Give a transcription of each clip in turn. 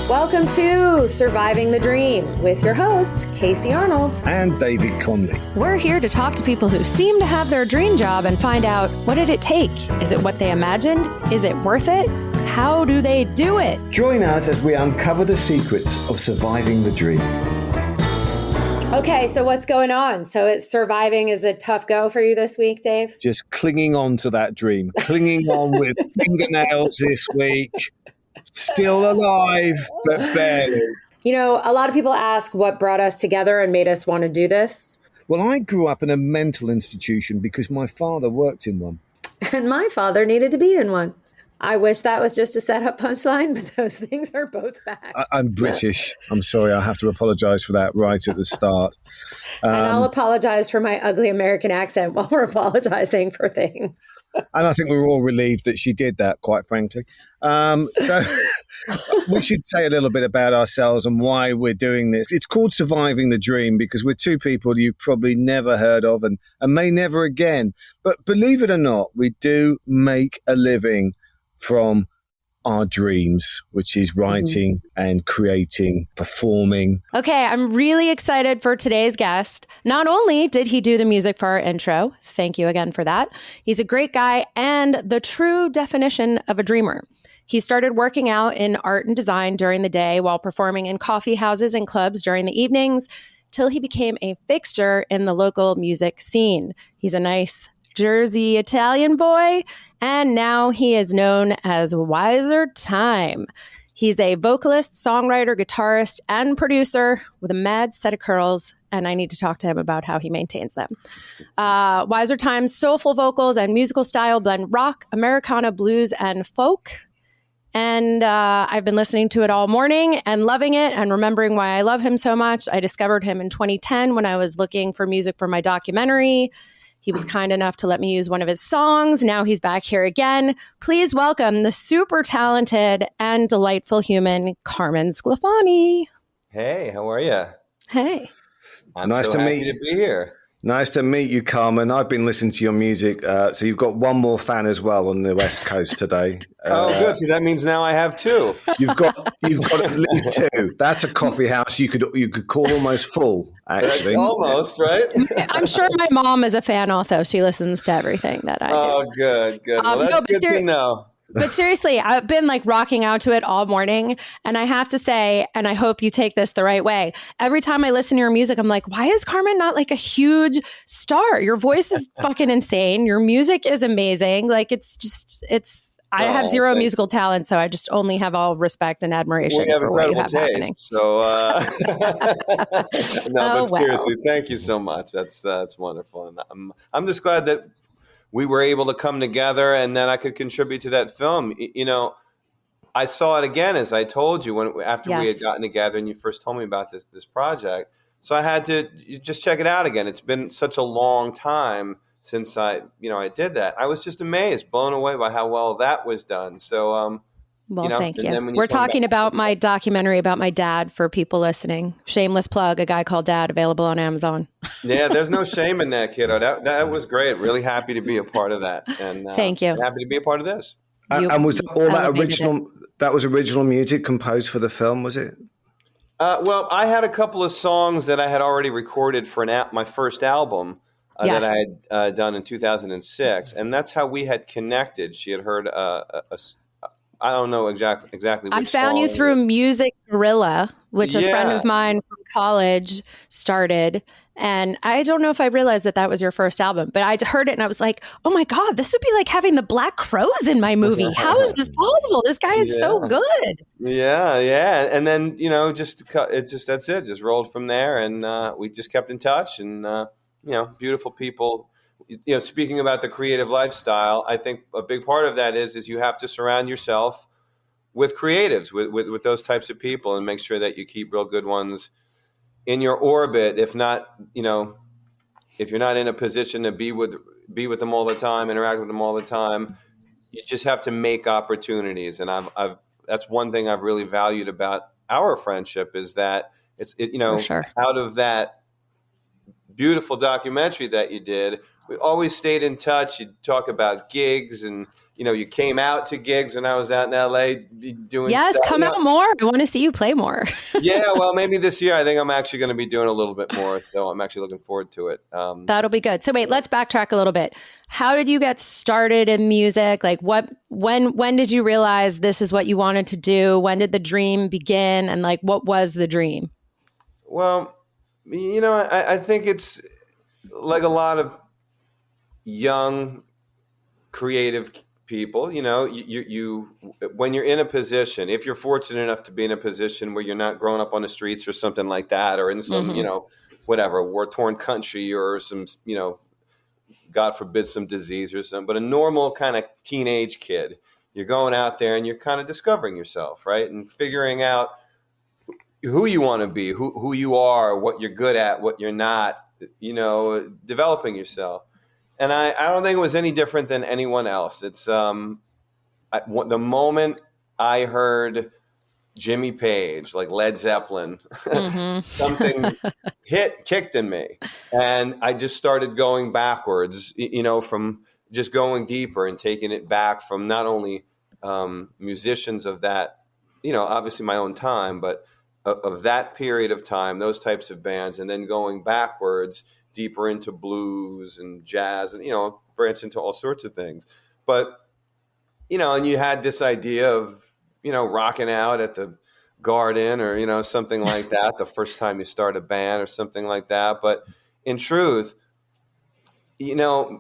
Welcome to Surviving the Dream with your hosts, Casey Arnold and David Conley. We're here to talk to people who seem to have their dream job and find out, what did it take? Is it what they imagined? Is it worth it? How do they do it? Join us as we uncover the secrets of surviving the dream. Okay, so what's going on? So surviving is a tough go for you this week, Dave? Just clinging on to that dream, clinging on with fingernails this week. Still alive, but barely. You know, a lot of people ask what brought us together and made us want to do this. Well, I grew up in a mental institution because my father worked in one. And my father needed to be in one. I wish that was just a setup punchline, but those things are both facts. I'm British. I'm sorry. I have to apologize for that right at the start. And I'll apologize for my ugly American accent while we're apologizing for things. And I think we were all relieved that she did that, quite frankly. So we should say a little bit about ourselves and why we're doing this. It's called Surviving the Dream because we're two people you've probably never heard of and may never again. But believe it or not, we do make a living from our dreams, which is writing and creating, performing. Okay, I'm really excited for today's guest. Not only did he do the music for our intro, thank you again for that, he's a great guy and the true definition of a dreamer. He started working out in art and design during the day while performing in coffee houses and clubs during the evenings, till he became a fixture in the local music scene. He's a nice Jersey Italian boy, and now he is known as Wiser Time. He's a vocalist, songwriter, guitarist, and producer with a mad set of curls, and I need to talk to him about how he maintains them. Wiser Time's soulful vocals and musical style blend rock, Americana, blues, and folk. And I've been listening to it all morning and loving it and remembering why I love him so much. I discovered him in 2010 when I was looking for music for my documentary. He was kind enough to let me use one of his songs. Now he's back here again. Please welcome the super talented and delightful human, Carmen Sclafani. Hey, how are you? Hey. I'm nice to meet you. To be here. Nice to meet you, Carmen. I've been listening to your music. So you've got one more fan as well on the West Coast today. Oh, good. So that means now I have two. You've got at least two. That's a coffee house you could call almost full, actually. That's almost, right? I'm sure my mom is a fan also. She listens to everything that I do. Oh, good. Well, that's good to know. But seriously, I've been like rocking out to it all morning. And I have to say, and I hope you take this the right way, every time I listen to your music, I'm like, why is Carmen not like a huge star? Your voice is fucking insane. Your music is amazing. Like I have zero musical talent, so I just only have all respect and admiration for what you have happening. So, seriously, thank you so much. That's wonderful. And I'm just glad that we were able to come together and then I could contribute to that film. You know, I saw it again, as I told you, after we had gotten together and you first told me about this project. So I had to just check it out again. It's been such a long time since I did that. I was just amazed, blown away by how well that was done. So, thank you. We're talking about my documentary about my dad for people listening. Shameless plug, A Guy Called Dad, available on Amazon. Yeah, there's no shame in that, kiddo. That was great. Really happy to be a part of that. And thank you. Happy to be a part of this. And was all that original? That was original music composed for the film, was it? Well, I had a couple of songs that I had already recorded for my first album that I had done in 2006, and that's how we had connected. She had heard I don't know exactly. I found you through Music Gorilla, which a friend of mine from college started. And I don't know if I realized that was your first album, but I heard it and I was like, oh my God, this would be like having the Black Crows in my movie. How is this possible? This guy is so good. Yeah. And then, that's it. Just rolled from there. And we just kept in touch and, beautiful people. Speaking about the creative lifestyle, I think a big part of that is you have to surround yourself with creatives, with those types of people, and make sure that you keep real good ones in your orbit. If not, if you're not in a position to be with them all the time, interact with them all the time, you just have to make opportunities. And that's one thing I've really valued about our friendship is that out of that beautiful documentary that you did, we always stayed in touch. You'd talk about gigs, and you came out to gigs when I was out in LA doing Yes, stuff. come out more. I want to see you play more. Yeah, well, maybe this year I think I'm actually going to be doing a little bit more, so I'm actually looking forward to it. That'll be good. So wait, let's backtrack a little bit. How did you get started in music? Like when did you realize this is what you wanted to do? When did the dream begin? And like, what was the dream? Well, I think it's like a lot of young creative people, you when you're in a position, if you're fortunate enough to be in a position where you're not growing up on the streets or something like that, or in some, whatever, war-torn country or some, God forbid, some disease or something, but a normal kind of teenage kid, you're going out there and you're kind of discovering yourself, right? And figuring out who you want to be, who you are, what you're good at, what you're not, developing yourself. And I don't think it was any different than anyone else. It's the moment I heard Jimmy Page, like Led Zeppelin, something kicked in me. And I just started going backwards, from just going deeper and taking it back from not only musicians of that, obviously my own time, but of that period of time, those types of bands, and then going backwards deeper into blues and jazz and, branch into all sorts of things. But, and you had this idea of, rocking out at the Garden or, something like that, the first time you start a band or something like that. But in truth,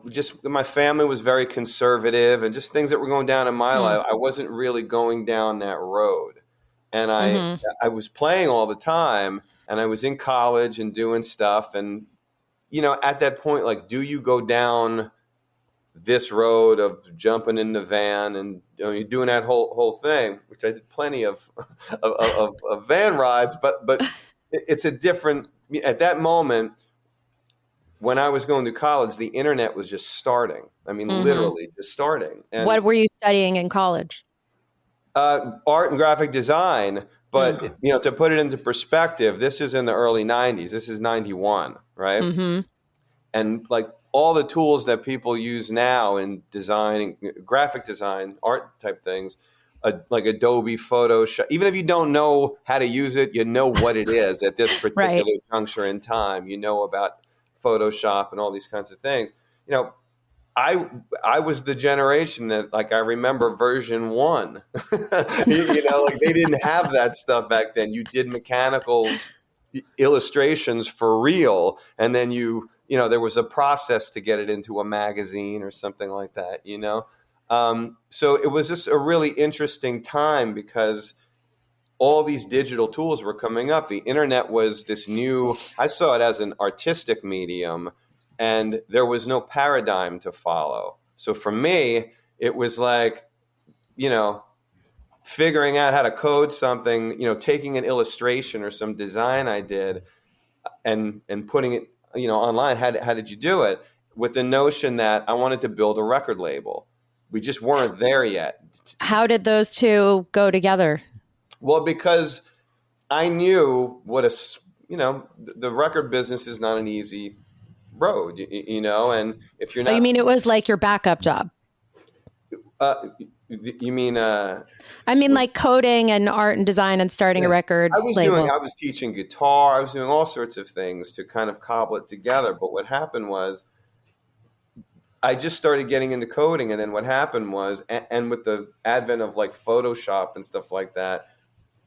just my family was very conservative and just things that were going down in my life. I wasn't really going down that road. And I was playing all the time, and I was in college and doing stuff. And, at that point, like, do you go down this road of jumping in the van and you're doing that whole thing, which I did plenty of van rides, but it's a different, at that moment when I was going to college, the internet was just starting. I mean, literally just starting. And what were you studying in college? Art and graphic design. But, to put it into perspective, this is in the early 90s. This is 91, right? And like all the tools that people use now in design, graphic design, art type things, like Adobe Photoshop, even if you don't know how to use it, you know what it is at this particular juncture in time. You know about Photoshop and all these kinds of things. I was the generation that, like, I remember version 1. Like they didn't have that stuff back then. You did mechanicals, illustrations for real, and then there was a process to get it into a magazine or something like that. So it was just a really interesting time because all these digital tools were coming up. The internet was this new. I saw it as an artistic medium. And there was no paradigm to follow. So for me, it was like, figuring out how to code something, taking an illustration or some design I did and putting it, online. How did you do it? With the notion that I wanted to build a record label. We just weren't there yet. How did those two go together? Well, because I knew the record business is not an easy road, and if you're not, you mean it was like your backup job? You mean? I mean, like coding and art and design and starting a record label. I was teaching guitar. I was doing all sorts of things to kind of cobble it together. But what happened was, I just started getting into coding, and then what happened was, and with the advent of like Photoshop and stuff like that,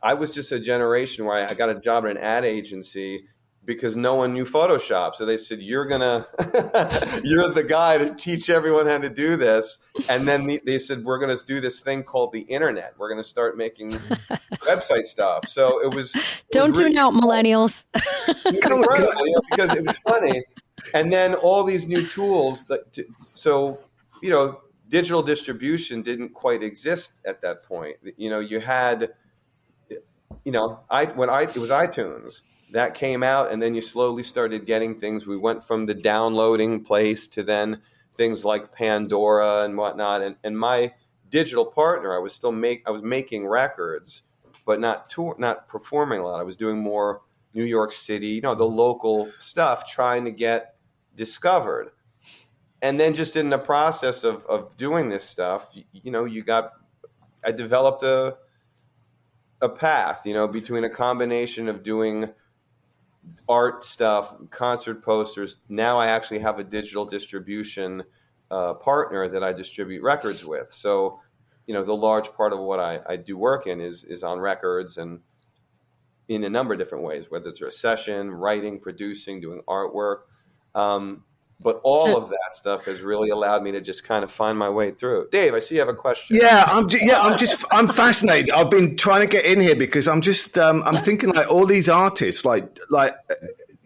I was just a generation where I got a job at an ad agency because no one knew Photoshop. So they said, you're the guy to teach everyone how to do this. And then they said, we're going to do this thing called the internet. We're going to start making website stuff. So it was Don't tune out, millennials. Incredible, because it was funny. And then all these new tools. Digital distribution didn't quite exist at that point. You had, it was iTunes. That came out, and then you slowly started getting things. We went from the downloading place to then things like Pandora and whatnot. And my digital partner, I was making records, but not performing a lot. I was doing more New York City, the local stuff, trying to get discovered. And then just in the process of doing this stuff, I developed a path, between a combination of doing art stuff, concert posters. Now I actually have a digital distribution partner that I distribute records with. So, the large part of what I do work in is on records and in a number of different ways, whether it's a session, writing, producing, doing artwork. But all of that stuff has really allowed me to just kind of find my way through. Dave, I see you have a question. Yeah, I'm fascinated. I've been trying to get in here because I'm thinking like all these artists, like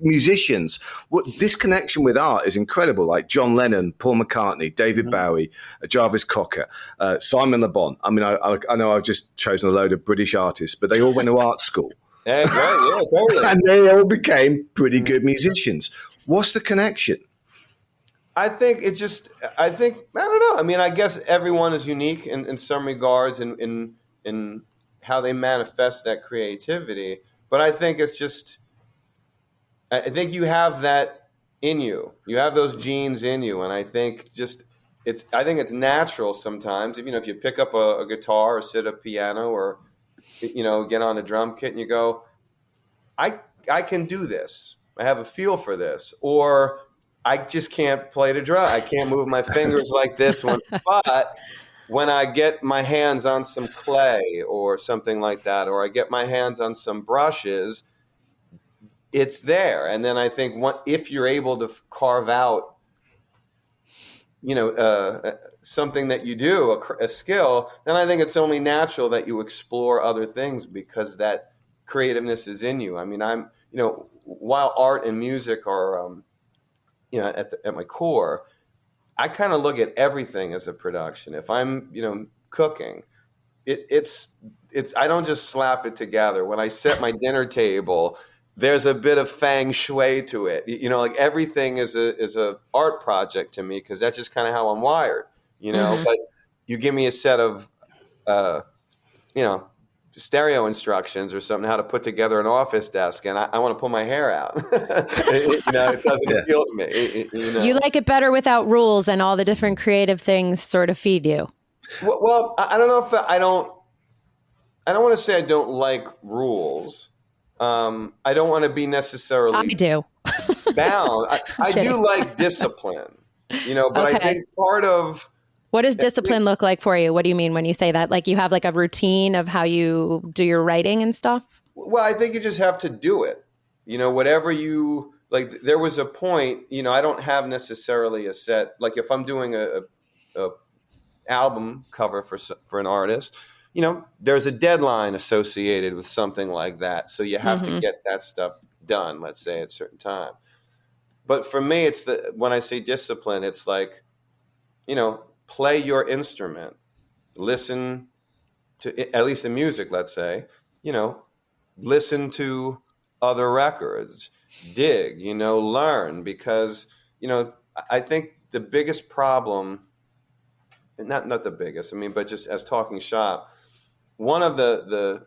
musicians. This connection with art is incredible. Like John Lennon, Paul McCartney, David Bowie, Jarvis Cocker, Simon Le Bon. I mean, I know I've just chosen a load of British artists, but they all went to art school. Yeah, great. Yeah, totally. And they all became pretty good musicians. What's the connection? I don't know. I mean, I guess everyone is unique in some regards in how they manifest that creativity. But I think I think you have that in you. You have those genes in you. And I think I think it's natural sometimes. If you pick up a guitar or sit at a piano or, get on a drum kit and you go, I can do this. I have a feel for this. Or I just can't play the drum. I can't move my fingers like this one. But when I get my hands on some clay or something like that, or I get my hands on some brushes, it's there. And then I think if you're able to carve out, something that you do, a skill, then I think it's only natural that you explore other things because that creativeness is in you. I mean, while art and music are, at my core, I kind of look at everything as a production. If I'm, cooking, it's I don't just slap it together. When I set my dinner table, there's a bit of feng shui to it. Like everything is a art project to me because that's just kind of how I'm wired. But you give me a set of, stereo instructions or something, how to put together an office desk, and I want to pull my hair out. It doesn't appeal to me. You like it better without rules, and all the different creative things sort of feed you. Well, I don't know if I don't want to say I don't like rules. I don't want to be necessarily. I do. bound. I do like discipline, but okay. I think part of. What does discipline look like for you? What do you mean when you say that? Like you have like a routine of how you do your writing and stuff? Well, I think you just have to do it. Whatever you like. There was a point. I don't have necessarily a set. Like if I'm doing a album cover for an artist, there's a deadline associated with something like that. So you have to get that stuff done. Let's say at a certain time. But for me, when I say discipline, it's like, play your instrument, listen to, at least in music, let's say, listen to other records, dig, learn, because, I think the biggest problem, not the biggest, but just as talking shop, one of the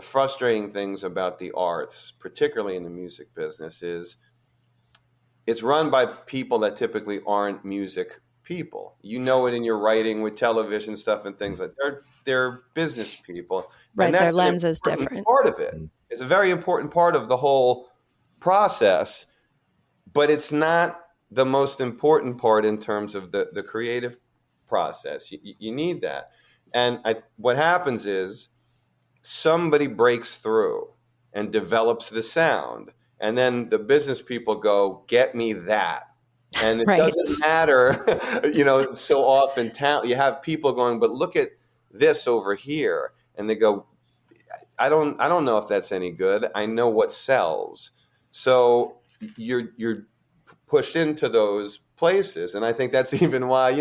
frustrating things about the arts, particularly in the music business, is it's run by people that typically aren't music people. It in your writing with television stuff and things like that. They're business people. Right, and that's their lens is different. Part of it. It's a very important part of the whole process, but it's not the most important part in terms of the creative process. You need that. And what happens is somebody breaks through and develops the sound, and then the business people go, get me that. And it right. doesn't matter, so often you have people going, but look at this over here. And they go, I don't know if that's any good. I know what sells. So you're pushed into those places. And I think that's even why,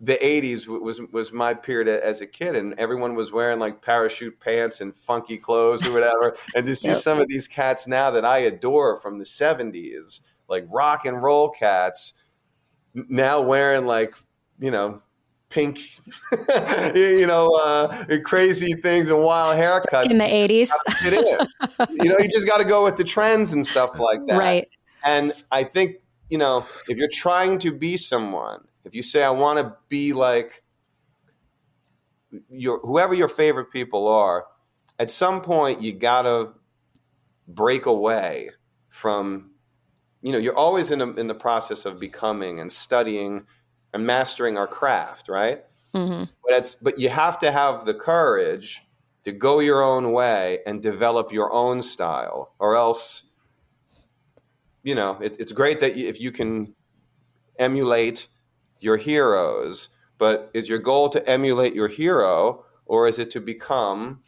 the 80s was my period as a kid, and everyone was wearing like parachute pants and funky clothes or whatever. And to see some of these cats now that I adore from the 70s, like rock and roll cats, now wearing like, pink, crazy things and wild haircuts. In the 80s. You just got to go with the trends and stuff like that. Right. And I think, if you're trying to be someone, if you say, I want to be like whoever your favorite people are, at some point you got to break away from, you're always in the process of becoming and studying and mastering our craft, right? Mm-hmm. But you have to have the courage to go your own way and develop your own style, or else, it's great that if you can emulate your heroes, but is your goal to emulate your hero, or is it to become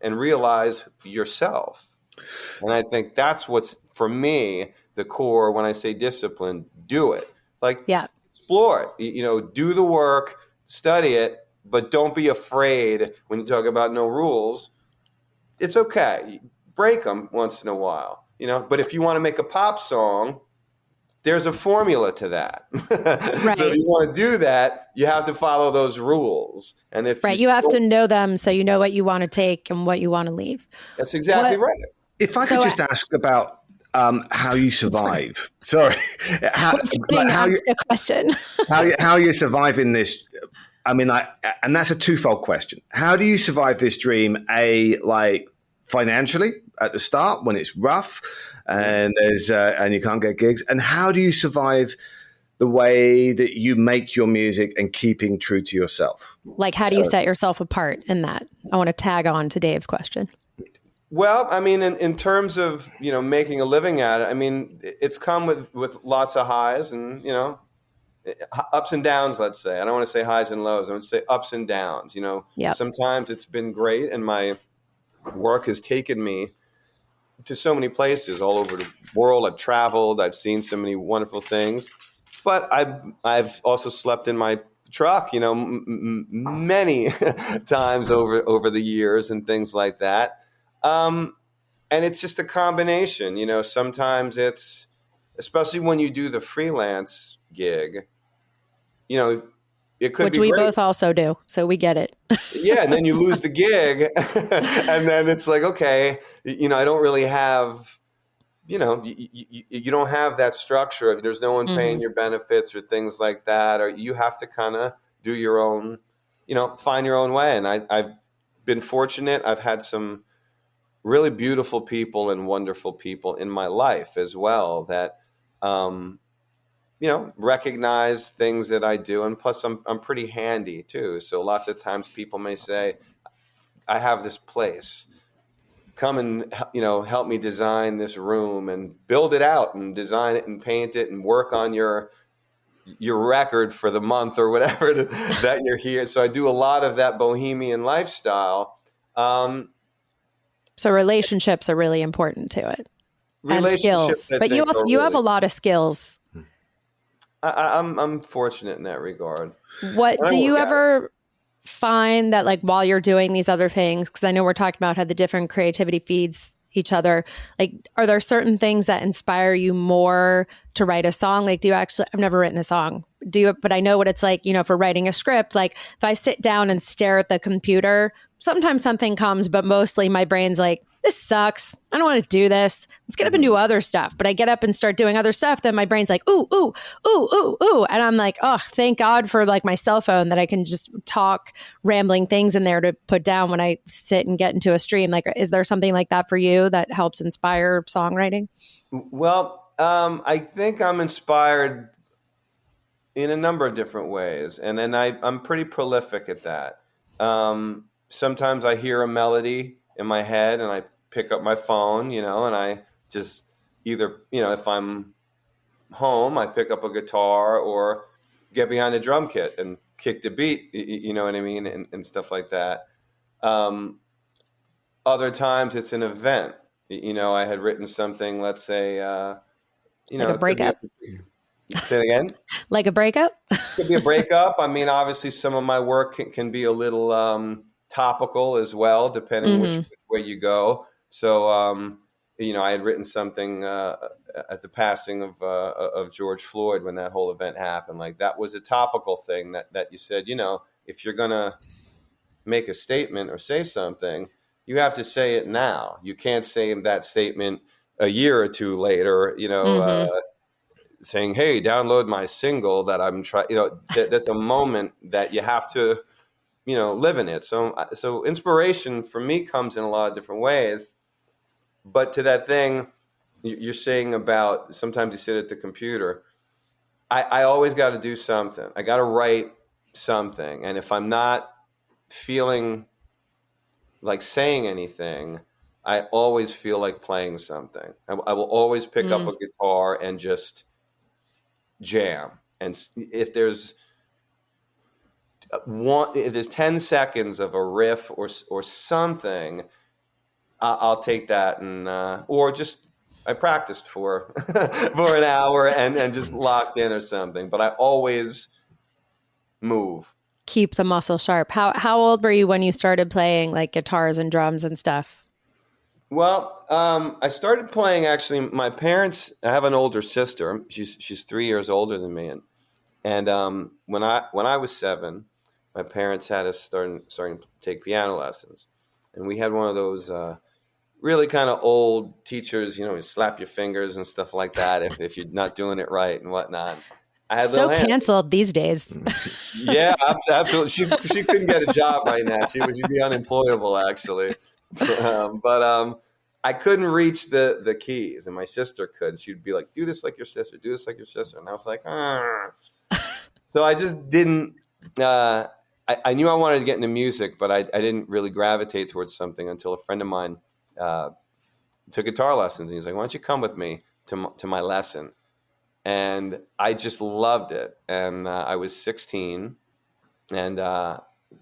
and realize yourself? And I think that's what's, for me, the core. When I say discipline, do it. Like, explore it, do the work, study it, but don't be afraid when you talk about no rules. It's okay. Break them once in a while, but if you want to make a pop song, there's a formula to that. Right. So if you want to do that, you have to follow those rules. And if you have to know them, so you know what you want to take and what you want to leave. That's exactly right. If I could just ask about how you survive. Sorry. How you're surviving this. I mean, and that's a twofold question. How do you survive this dream? Like financially at the start when it's rough and and you can't get gigs, and how do you survive the way that you make your music and keeping true to yourself? Like, how do you set yourself apart in that? I want to tag on to Dave's question. Well, I mean, in terms of, making a living at it, I mean, it's come with lots of highs and, ups and downs, let's say. I don't want to say highs and lows. I want to say ups and downs. Sometimes it's been great and my work has taken me to so many places all over the world. I've traveled. I've seen so many wonderful things. But I've also slept in my truck, many times over the years and things like that. And it's just a combination, sometimes it's, especially when you do the freelance gig, it could Which be we great. both also do. So we get it. Yeah. And then you lose the gig and then it's like, okay, I don't really have, you don't have that structure. There's no one paying your benefits or things like that, or you have to kind of do your own, find your own way. And I've been fortunate. I've had some really beautiful people and wonderful people in my life as well that, recognize things that I do. And plus I'm pretty handy too. So lots of times people may say, I have this place, come and, help me design this room and build it out and design it and paint it and work on your record for the month or whatever that you're here. So I do a lot of that bohemian lifestyle. So relationships are really important to it. Relationships, skills. But you have a lot of skills. I'm fortunate in that regard. What do you ever find that, like, while you're doing these other things, because I know we're talking about how the different creativity feeds each other, like, are there certain things that inspire you more to write a song? Like, I've never written a song. But I know what it's like, for writing a script. Like, if I sit down and stare at the computer, sometimes something comes, but mostly my brain's like, this sucks. I don't want to do this. Let's get up and do other stuff. But I get up and start doing other stuff. Then my brain's like, ooh, ooh, ooh, ooh, ooh. And I'm like, oh, thank God for like my cell phone that I can just talk rambling things in there to put down when I sit and get into a stream. Like, is there something like that for you that helps inspire songwriting? Well, I think I'm inspired in a number of different ways. And then I'm pretty prolific at that. Sometimes I hear a melody in my head and I pick up my phone, and I just either, if I'm home, I pick up a guitar or get behind a drum kit and kick the beat, you know what I mean? And stuff like that. Other times it's an event. I had written something, let's say, like a breakup. Say it again? Like a breakup? Could be a breakup. I mean, obviously some of my work can be a little topical as well, depending which way you go. So, I had written something at the passing of George Floyd when that whole event happened. Like, that was a topical thing that you said, if you're going to make a statement or say something, you have to say it now. You can't say that statement a year or two later, saying, "Hey, download my single that I'm trying." That's a moment that you have to, live in it. So inspiration for me comes in a lot of different ways. But to that thing you're saying about sometimes you sit at the computer, I always got to do something. I got to write something, and if I'm not feeling like saying anything, I always feel like playing something. I will always pick up a guitar and just jam. And if there's 10 seconds of a riff or something, I'll take that or just I practiced for for an hour and just locked in or something. But I always move. Keep the muscle sharp. How old were you when you started playing like guitars and drums and stuff? Well, I started playing actually. My parents. I have an older sister. She's 3 years older than me, and when I was 7, my parents had us starting to take piano lessons, and we had one of those really kind of old teachers. You slap your fingers and stuff like that if you're not doing it right and whatnot. I had so canceled these days. Yeah, absolutely. She couldn't get a job right now. She'd be unemployable actually. But I couldn't reach the keys, and my sister could. She'd be like, "Do this like your sister. Do this like your sister." And I was like, "Argh." So I just didn't. I knew I wanted to get into music, but I didn't really gravitate towards something until a friend of mine took guitar lessons, and he's like, "Why don't you come with me to my lesson?" And I just loved it. And I was 16 and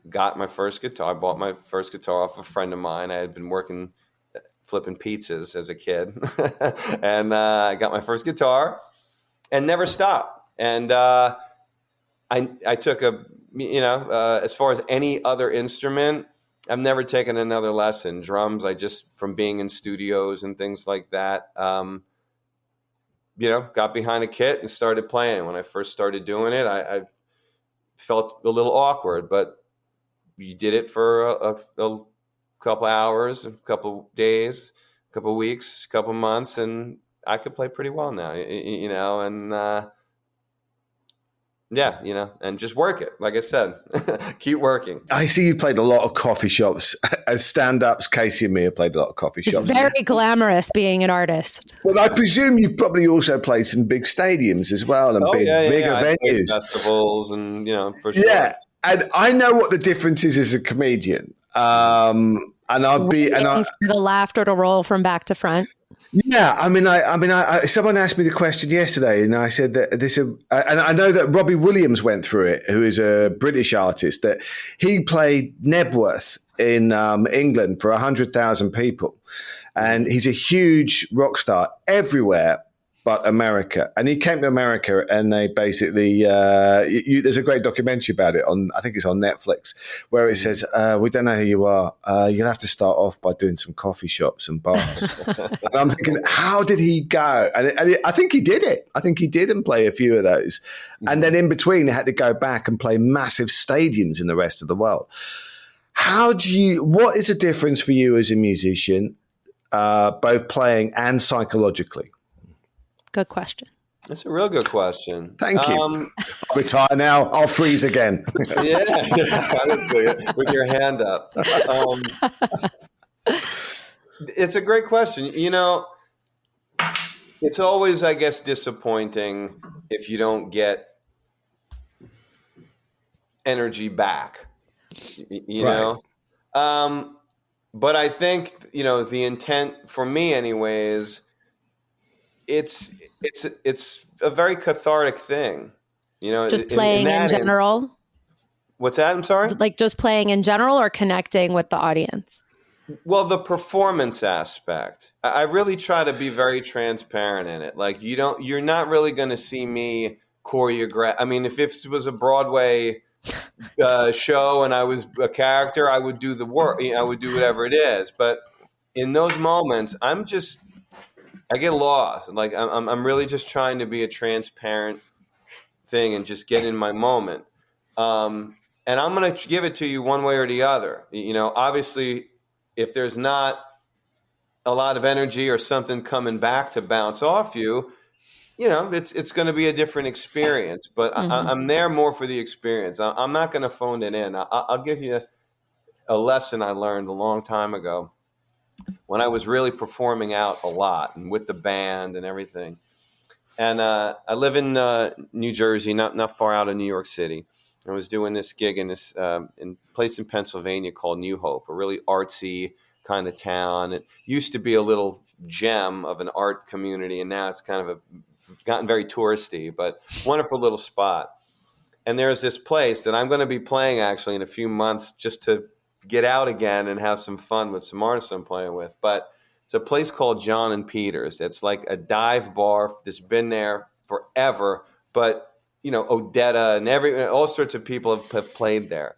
got my first guitar. I bought my first guitar off a friend of mine. I had been working flipping pizzas as a kid. And I got my first guitar and never stopped. And I took as far as any other instrument, I've never taken another lesson. Drums, from being in studios and things like that, got behind a kit and started playing. When I first started doing it, I felt a little awkward, but you did it for a couple hours, a couple days, a couple weeks, a couple months, and I could play pretty well now, and and just work it. Like I said, keep working. I see you played a lot of coffee shops. As stand-ups, Casey and me have played a lot of coffee shops. It's very glamorous being an artist. Well, I presume you've probably also played some big stadiums as well and bigger venues. Festivals and, for sure. Yeah, and I know what the difference is as a comedian. And I'll be... for the laughter to roll from back to front. Yeah, I someone asked me the question yesterday, and I said that and I know that Robbie Williams went through it, who is a British artist, that he played Nebworth in England for 100,000 people, and he's a huge rock star everywhere but America. And he came to America, and they basically there's a great documentary about it I think it's on Netflix, where it says, "We don't know who you are. You'll have to start off by doing some coffee shops and bars." And I'm thinking, how did he go? And I think he did it. I think he did and play a few of those. And then in between, he had to go back and play massive stadiums in the rest of the world. What is the difference for you as a musician, both playing and psychologically? Good question. That's a real good question. Thank you. I'll retire now. I'll freeze again. Yeah, honestly, with your hand up. It's a great question. It's always, I guess, disappointing if you don't get energy back, know? But I think, the intent for me anyways, it's a very cathartic thing, just playing in general. What's that? I'm sorry? Like just playing in general or connecting with the audience? Well, the performance aspect. I really try to be very transparent in it. Like you're not really going to see me choreograph. I mean, if this was a Broadway show and I was a character, I would do the work. I would do whatever it is. But in those moments, I get lost. Like I'm really just trying to be a transparent thing and just get in my moment. And I'm going to give it to you one way or the other. Obviously, if there's not a lot of energy or something coming back to bounce off you, it's going to be a different experience, but I'm there more for the experience. I'm not going to phone it in. I'll give you a lesson I learned a long time ago when I was really performing out a lot and with the band and everything. And I live in New Jersey, not far out of New York City. I was doing this gig in this place in Pennsylvania called New Hope, a really artsy kind of town. It used to be a little gem of an art community, and now it's kind of gotten very touristy, but wonderful little spot. And there's this place that I'm going to be playing actually in a few months just to get out again and have some fun with some artists I'm playing with. But it's a place called John and Peter's. It's like a dive bar that's been there forever, but Odetta and all sorts of people have played there.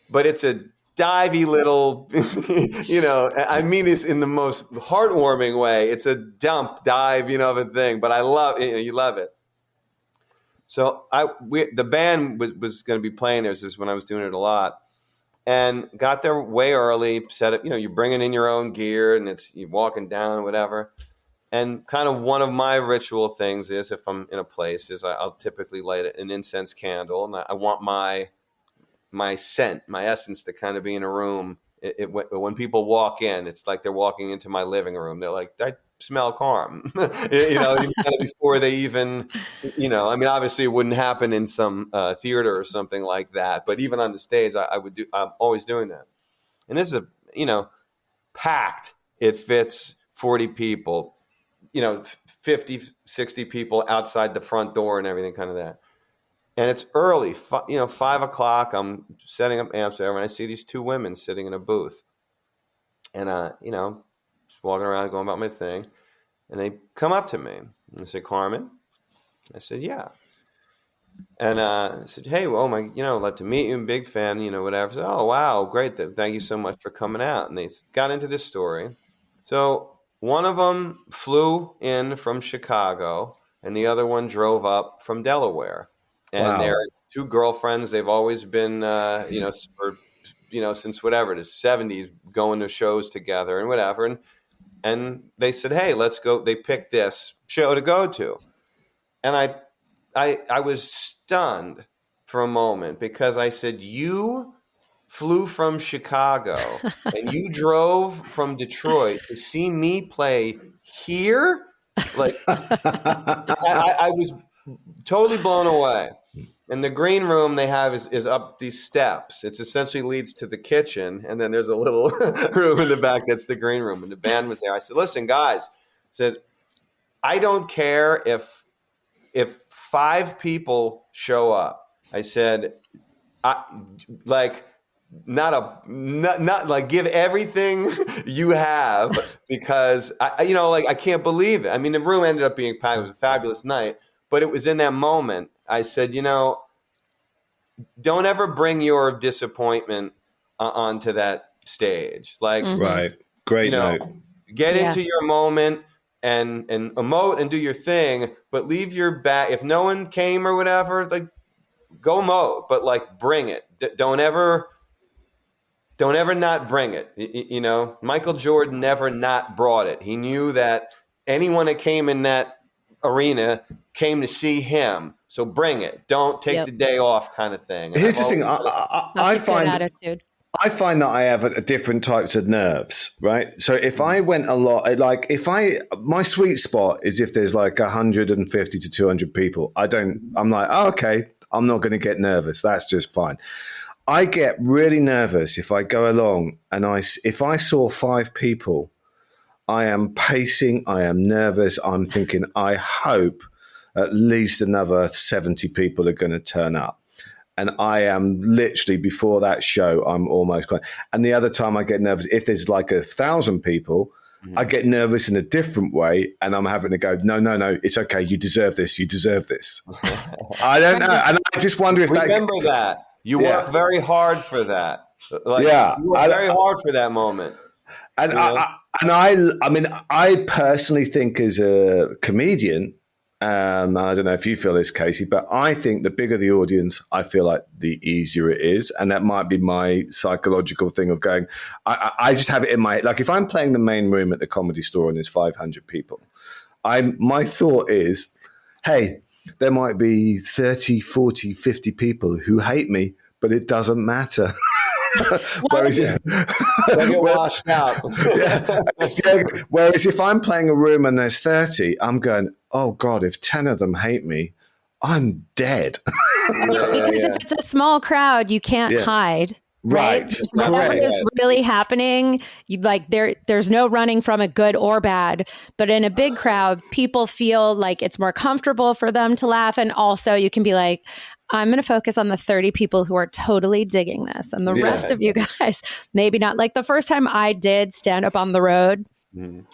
But it's a divey little, I mean, it's in the most heartwarming way. It's a dive, of a thing. But I love it. You love it. So the band was going to be playing there. This is when I was doing it a lot. And got there way early, set up, you're bringing in your own gear and you're walking down, whatever. And kind of one of my ritual things is if I'm in a place is I'll typically light an incense candle. And I want my scent, my essence to kind of be in a room. When people walk in, it's like they're walking into my living room. They're like, I smell Carm, before they even, I mean, obviously it wouldn't happen in some theater or something like that. But even on the stage, I'm always doing that. And this is packed. It fits 40 people, 50, 60 people outside the front door and everything kind of that. And it's early, 5 o'clock. I'm setting up amps there, and I see these two women sitting in a booth. And, just walking around, going about my thing. And they come up to me. And they say, Carmen? I said, yeah. And I said, hey, well, I'd love to meet you. I'm a big fan, whatever. I said, oh, wow, great. Thank you so much for coming out. And they got into this story. So one of them flew in from Chicago, and the other one drove up from Delaware. And wow. They're two girlfriends. They've always been, since whatever it is, 70s, going to shows together and whatever. And they said, hey, let's go. They picked this show to go to. And I was stunned for a moment because I said, you flew from Chicago and you drove from Detroit to see me play here? Like, I was totally blown away. And the green room they have is up these steps. It essentially leads to the kitchen, and then there's a little room in the back that's the green room. And the band was there. I said, listen, guys, I don't care if 5 people show up. I said, not like give everything you have because I can't believe it. I mean, the room ended up being packed. It was a fabulous night. But it was in that moment, I said, don't ever bring your disappointment onto that stage. Like, right. Great note. Get into your moment and emote and do your thing, but leave your back. If no one came or whatever, like, go emote, but like, bring it. Don't ever not bring it. Michael Jordan never not brought it. He knew that anyone that came in that arena came to see him, so bring it. Don't take the day off, kind of thing. And here's the thing: I find attitude. I find that I have a different types of nerves, right? So if I went a lot, like my sweet spot is if there's like 150 to 200 people. I'm like, oh, okay, I'm not going to get nervous. That's just fine. I get really nervous if I go along and if I saw 5 people. I am pacing. I am nervous. I'm thinking, I hope at least another 70 people are going to turn up. And I am literally, before that show, I'm almost crying. And the other time I get nervous, if there's like 1,000 people, I get nervous in a different way. And I'm having to go, no, it's okay. You deserve this. You deserve this. I don't know. And I just wonder if Remember that. You work very hard for that. You work very hard for that moment. And I personally think as a comedian, I don't know if you feel this, Casey, but I think the bigger the audience, I feel like the easier it is. And that might be my psychological thing of going, I just have it in my head. Like if I'm playing the main room at the Comedy Store and there's 500 people, my thought is, hey, there might be 30, 40, 50 people who hate me, but it doesn't matter. Whereas, They get washed out. whereas if I'm playing a room and there's 30, I'm going, oh God, if 10 of them hate me, I'm dead. Because if it's a small crowd, you can't hide. Right. Whatever is really happening, you like there's no running from it, good or bad. But in a big crowd, people feel like it's more comfortable for them to laugh. And also you can be like, I'm going to focus on the 30 people who are totally digging this. And the rest of you guys, maybe not. Like the first time I did stand up on the road,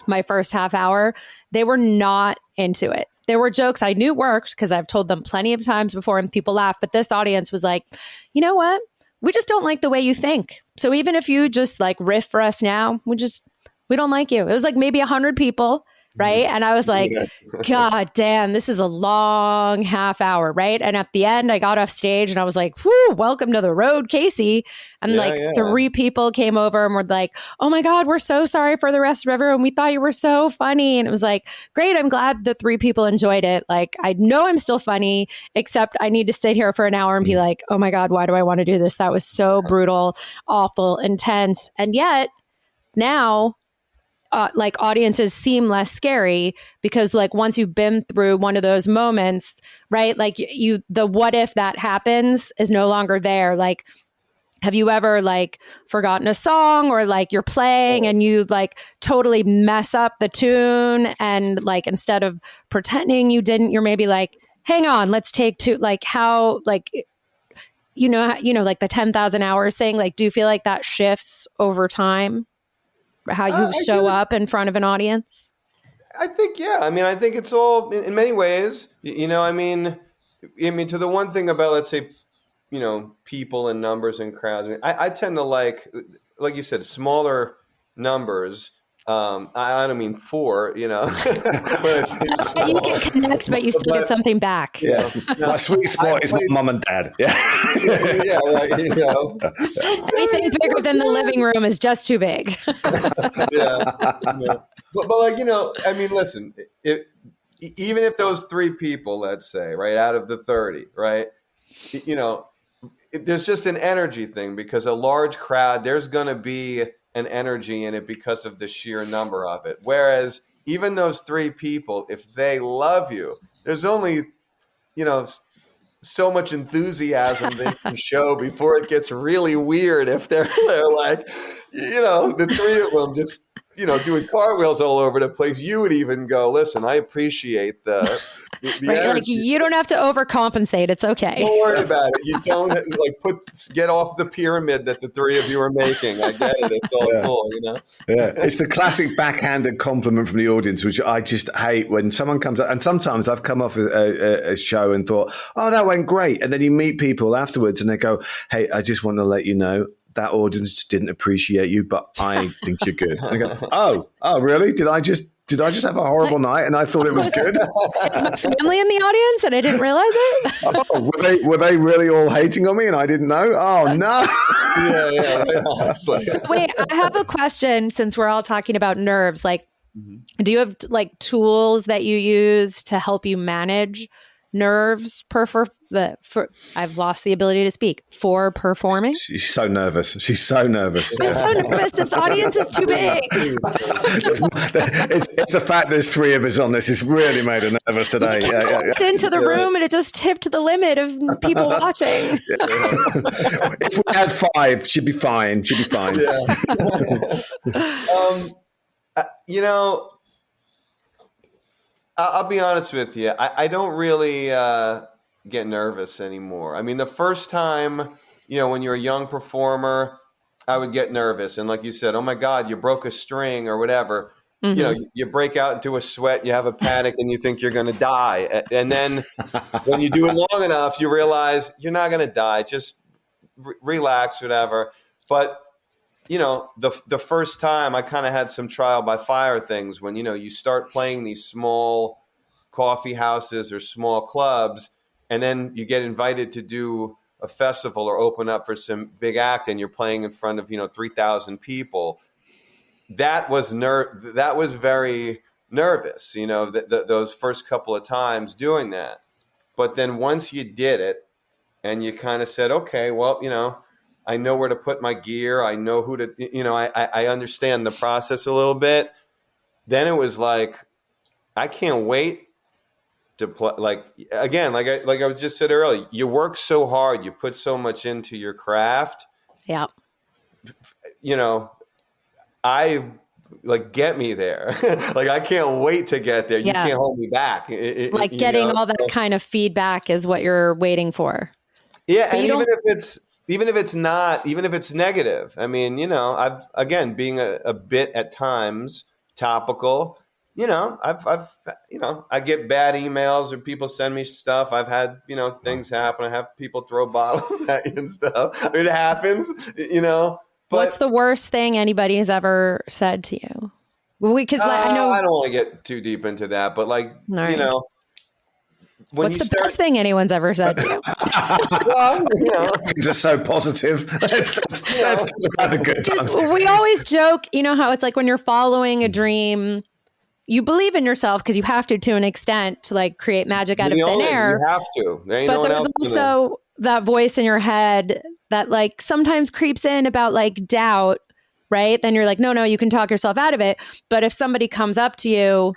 my first half hour, they were not into it. There were jokes I knew worked because I've told them plenty of times before and people laugh. But this audience was like, you know what? We just don't like the way you think. So even if you just like riff for us now, we don't like you. It was like maybe 100 people, right? And I was like, God damn, this is a long half hour, right? And at the end, I got off stage and I was like, whoo, welcome to the road, Casey. And 3 people came over and were like, oh my God, we're so sorry for the rest of everyone. We thought you were so funny. And it was like, great. I'm glad the 3 people enjoyed it. Like, I know I'm still funny, except I need to sit here for an hour and be like, oh my God, why do I want to do this? That was so brutal, awful, intense. And yet now, like audiences seem less scary because like once you've been through one of those moments, right? Like the what if that happens is no longer there. Like, have you ever like forgotten a song or like you're playing and you like totally mess up the tune and like instead of pretending you didn't, you're maybe like, hang on, let's take 2, like how, like, you know, like the 10,000 hours thing, like, do you feel like that shifts over time? How you show up in front of an audience? I think, I mean, I think it's all in many ways, you know, I mean, to the one thing about, let's say, you know, people and numbers and crowds, I mean, I tend to like you said, smaller numbers. I don't mean 4, you know, but it's you can connect, but you still get something back. Yeah. My sweet spot is my mom and dad. Yeah. Like, you know. Anything bigger than the living room is just too big. But like, you know, I mean, listen, even if those 3 people, let's say, right, out of the 30, right, you know, there's just an energy thing because a large crowd, there's going to be an energy in it because of the sheer number of it. Whereas even those 3 people, if they love you, there's only, you know, so much enthusiasm they can show before it gets really weird if they're like, you know, the 3 of them just, you know, doing cartwheels all over the place. You would even go, listen, I appreciate the right, like you don't have to overcompensate. It's okay. Don't worry about it. You don't like get off the pyramid that the 3 of you are making. I get it. It's all cool, you know? Yeah. It's the classic backhanded compliment from the audience, which I just hate when someone comes up. And sometimes I've come off a show and thought, oh, that went great. And then you meet people afterwards and they go, hey, I just want to let you know that audience didn't appreciate you, but I think you're good. And I go, oh, really? Did I just have a horrible night and I thought it was good? Is my family in the audience and I didn't realize it? Oh, were they really all hating on me and I didn't know? Oh, no. So, wait, I have a question since we're all talking about nerves. Like, do you have like tools that you use to help you manage nerves I've lost the ability to speak for performing? She's so nervous. She's so nervous. I'm so nervous. This audience is too big. It's the fact there's 3 of us on this. It's really made her nervous today. I walked into the room and it just tipped the limit of people watching. If we had 5, she'd be fine. She'd be fine. You know, I'll be honest with you. I don't really get nervous anymore. I mean, the first time, you know, when you're a young performer, I would get nervous. And like you said, oh my God, you broke a string or whatever. Mm-hmm. You know, you break out into a sweat, you have a panic and you think you're going to die. And then when you do it long enough, you realize you're not going to die. Just relax, whatever. But, you know, the first time I kind of had some trial by fire things when, you know, you start playing these small coffee houses or small clubs, and then you get invited to do a festival or open up for some big act and you're playing in front of, you know, 3,000 people. That was very nervous, those first couple of times doing that. But then once you did it and you kind of said, okay, well, I know where to put my gear. I know who to, I understand the process a little bit. Then it was like, I can't wait to play. Like, again, like I was just said earlier, you work so hard, you put so much into your craft. Yeah. I get me there. Like, I can't wait to get there. Yeah. You can't hold me back. Getting all that kind of feedback is what you're waiting for. Yeah. But and even if it's negative, I mean, I've, again, being a bit at times topical, I get bad emails or people send me stuff. I've had, things happen. I have people throw bottles at you and stuff. I mean, it happens, But what's the worst thing anybody has ever said to you? Because I know I don't want to get too deep into that, but what's the best thing anyone's ever said to you? Well, just so positive. Let's talk about the good times. We always joke, how it's like when you're following a dream, you believe in yourself because you have to an extent to create magic out of thin air. You have to. There ain't but no one there's else also that voice in your head that sometimes creeps in about doubt, right? Then you're like, no, you can talk yourself out of it. But if somebody comes up to you,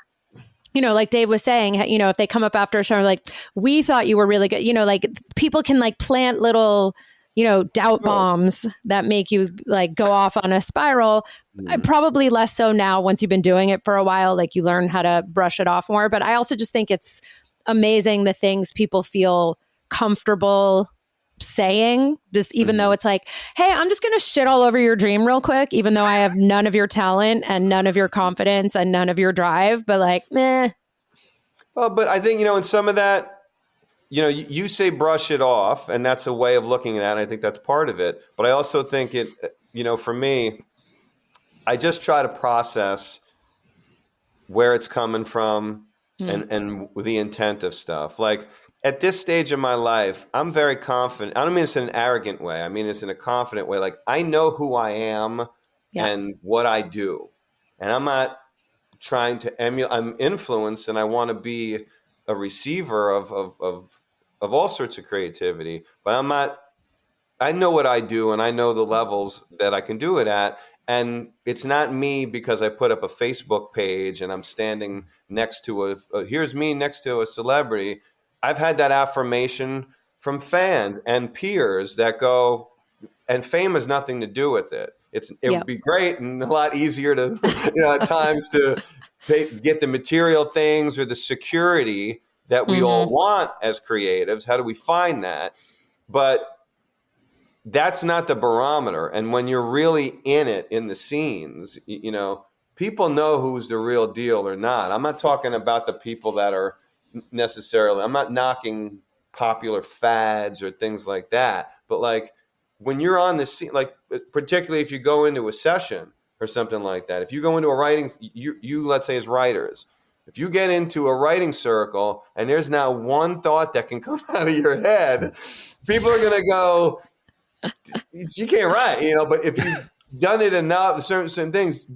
like Dave was saying, if they come up after a show, like, we thought you were really good, people can plant little, doubt bombs that make you go off on a spiral. Probably less so now once you've been doing it for a while, you learn how to brush it off more. But I also just think it's amazing the things people feel comfortable saying, just even though it's hey, I'm just going to shit all over your dream real quick, even though I have none of your talent and none of your confidence and none of your drive, but meh. Well, but I think, in some of that, you say brush it off, and that's a way of looking at it. I think that's part of it. But I also think it, for me, I just try to process where it's coming from and the intent of stuff. At this stage of my life, I'm very confident. I don't mean this in an arrogant way. I mean this in a confident way. I know who I am and what I do. And I'm not trying to emulate. I'm influenced, and I want to be a receiver of all sorts of creativity. But I'm not. I know what I do, and I know the levels that I can do it at. And it's not me because I put up a Facebook page and I'm standing next to here's me next to a celebrity. I've had that affirmation from fans and peers that go, and fame has nothing to do with it. It would be great and a lot easier to, at times to get the material things or the security that we all want as creatives. How do we find that? But that's not the barometer. And when you're really in it, in the scenes, people know who's the real deal or not. I'm not talking about the people that are necessarily, I'm not knocking popular fads or things like that. But when you're on the scene, particularly if you go into a session or something like that, if you go into a writing, you let's say as writers, if you get into a writing circle and there's not one thought that can come out of your head, people are going to go, you can't write, but if you've done it enough, certain things,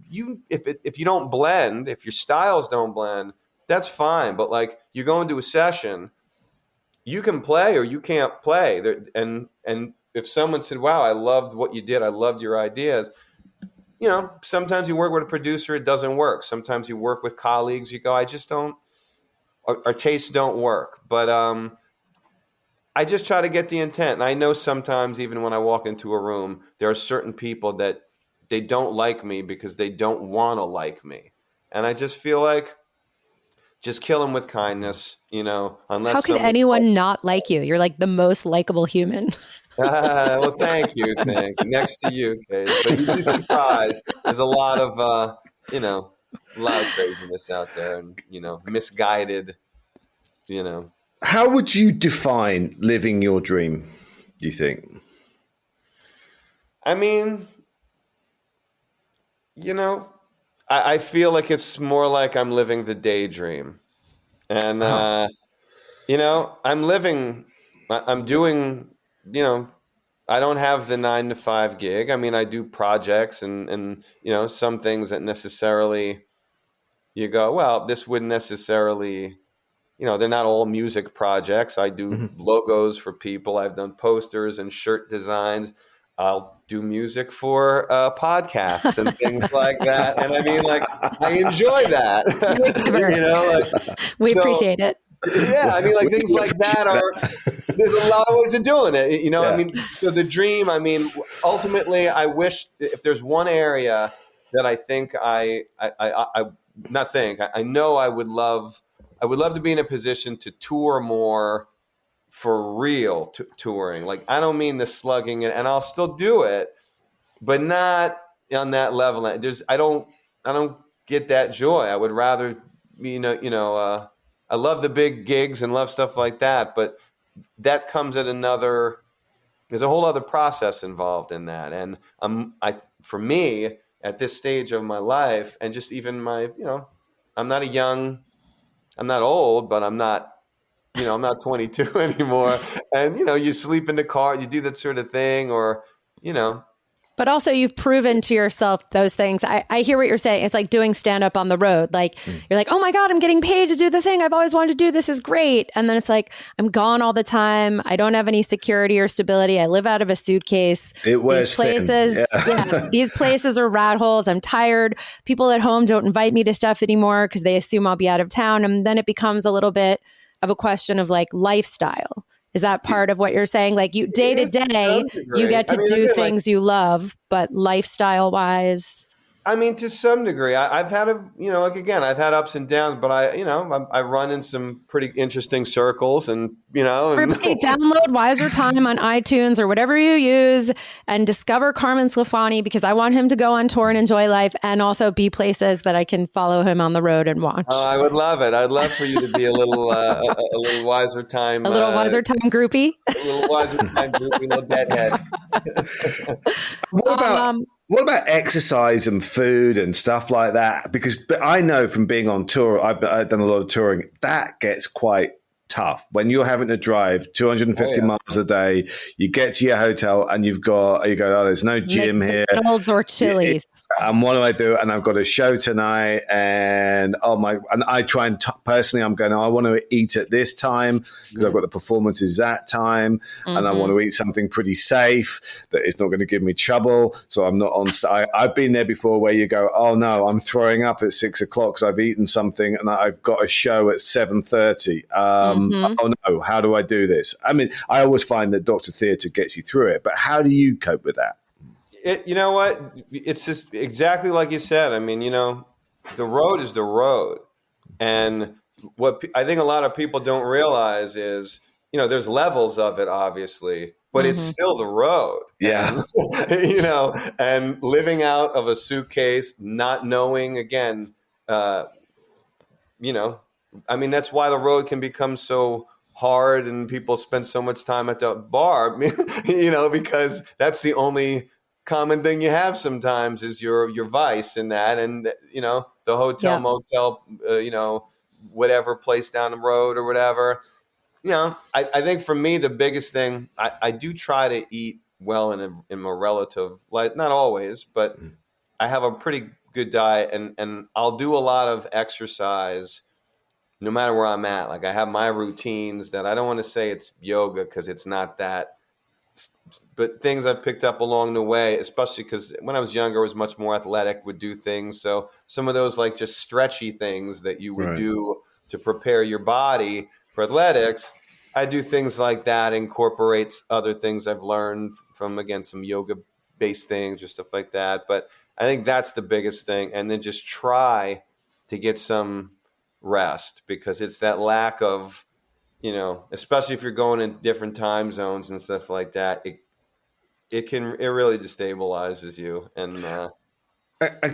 if you don't blend, if your styles don't blend, that's fine. But you go into a session, you can play or you can't play. And if someone said, wow, I loved what you did, I loved your ideas, sometimes you work with a producer, it doesn't work. Sometimes you work with colleagues, you go, I just don't, our tastes don't work. But I just try to get the intent. And I know sometimes even when I walk into a room, there are certain people that they don't like me because they don't want to like me. And I just feel just kill them with kindness, unless. How could anyone not like you? You're the most likable human. Well, thank you. Next to you, Kate. But you'd be surprised. There's a lot of, a lot of craziness out there and, misguided, How would you define living your dream, do you think? I mean, I feel like it's more like I'm living the daydream. And, I'm doing, I don't have the 9-to-5 gig. I mean, I do projects and some things that necessarily you go, well, this wouldn't necessarily, they're not all music projects. I do logos for people. I've done posters and shirt designs. I'll do music for podcasts and things like that. And I mean, like, I enjoy that. We appreciate it. Yeah, I mean, like things like that there's a lot of ways of doing it. I mean, so the dream, I mean, ultimately, I wish if there's one area that I think I know I would love to be in a position to tour more for real touring. Like, I don't mean the slugging and I'll still do it, but not on that level. I don't get that joy. I would rather, I love the big gigs and love stuff like that, but that comes at there's a whole other process involved in that. And for me at this stage of my life, and just even I'm not old, but I'm not 22 anymore. And, you sleep in the car, you do that sort of thing, or, But also you've proven to yourself those things. I hear what you're saying. It's like doing stand up on the road. Like you're like, oh my God, I'm getting paid to do the thing I've always wanted to do. This is great. And then it's like, I'm gone all the time. I don't have any security or stability. I live out of a suitcase. These places, these places are rat holes. I'm tired. People at home don't invite me to stuff anymore because they assume I'll be out of town. And then it becomes a little bit of a question of like lifestyle. Is that part of what you're saying? Like you day to day, you get to do things you love, but lifestyle wise. I mean, to some degree, I've had I've had ups and downs, but I run in some pretty interesting circles, and Everybody download Wiser Time on iTunes or whatever you use, and discover Carmen Sclafani, because I want him to go on tour and enjoy life, and also be places that I can follow him on the road and watch. Oh, I would love it. I'd love for you to be a little a little Wiser Time, a little Wiser Time groupie, a little Wiser Time groupie, little deadhead. What about exercise and food and stuff like that? Because I know from being on tour, I've done a lot of touring, that gets quite tough when you're having to drive 250 miles a day. You get to your hotel and you go, oh, there's no gym here. McDonald's or Chili's. And what do I do? And I've got a show tonight, and I try and personally, I'm going, I want to eat at this time because I've got the performances that time, and I want to eat something pretty safe that is not going to give me trouble. So I'm not on. I've been there before where you go, oh no, I'm throwing up at 6 o'clock because I've eaten something and I've got a show at 7:30. Oh no, how do I do this? I mean, I always find that Dr. Theatre gets you through it, but how do you cope with that? You know what? It's just exactly like you said. I mean, the road is the road. And what I think a lot of people don't realize is, there's levels of it, obviously, but it's still the road. Yeah. And, and living out of a suitcase, not knowing, again, I mean, that's why the road can become so hard and people spend so much time at the bar, because that's the only common thing you have sometimes is your vice in that. And, the hotel, motel, whatever place down the road or whatever. I think for me, the biggest thing, I do try to eat well in a relative, like not always, but I have a pretty good diet and I'll do a lot of exercise no matter where I'm at. Like I have my routines that I don't want to say it's yoga because it's not that, but things I've picked up along the way, especially because when I was younger, I was much more athletic, would do things. So some of those like just stretchy things that you would do to prepare your body for athletics, I do things like that, incorporates other things I've learned from, again, some yoga-based things or stuff like that. But I think that's the biggest thing. And then just try to get some rest because it's that lack of, especially if you're going in different time zones and stuff like that, it really destabilizes you. And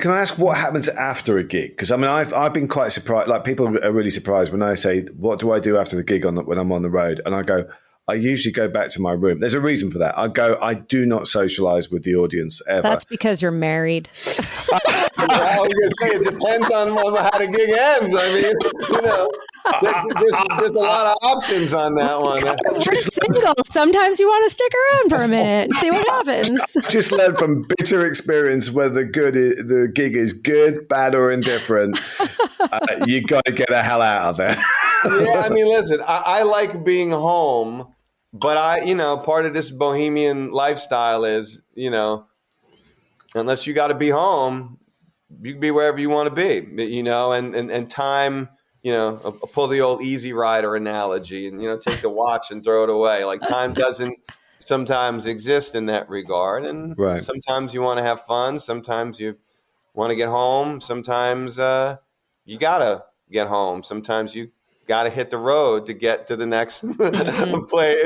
can I ask what happens after a gig? Because I mean, I've been quite surprised. Like people are really surprised when I say, "What do I do after the gig when I'm on the road?" And I go, I usually go back to my room. There's a reason for that. I do not socialize with the audience ever. That's because you're married. I was going to say it depends on how the gig ends. I mean, There's a lot of options on that one. We're single. Sometimes you want to stick around for a minute and see what happens. I've just learned from bitter experience whether the gig is good, bad, or indifferent. You got to get the hell out of there. Yeah, I mean, listen, I like being home, but part of this bohemian lifestyle is, unless you got to be home, you can be wherever you want to be, and time, I'll pull the old Easy Rider analogy and, take the watch and throw it away. Like time doesn't sometimes exist in that regard. And right. Sometimes you want to have fun. Sometimes you want to get home. Sometimes you got to get home. Sometimes you got to hit the road to get to the next play,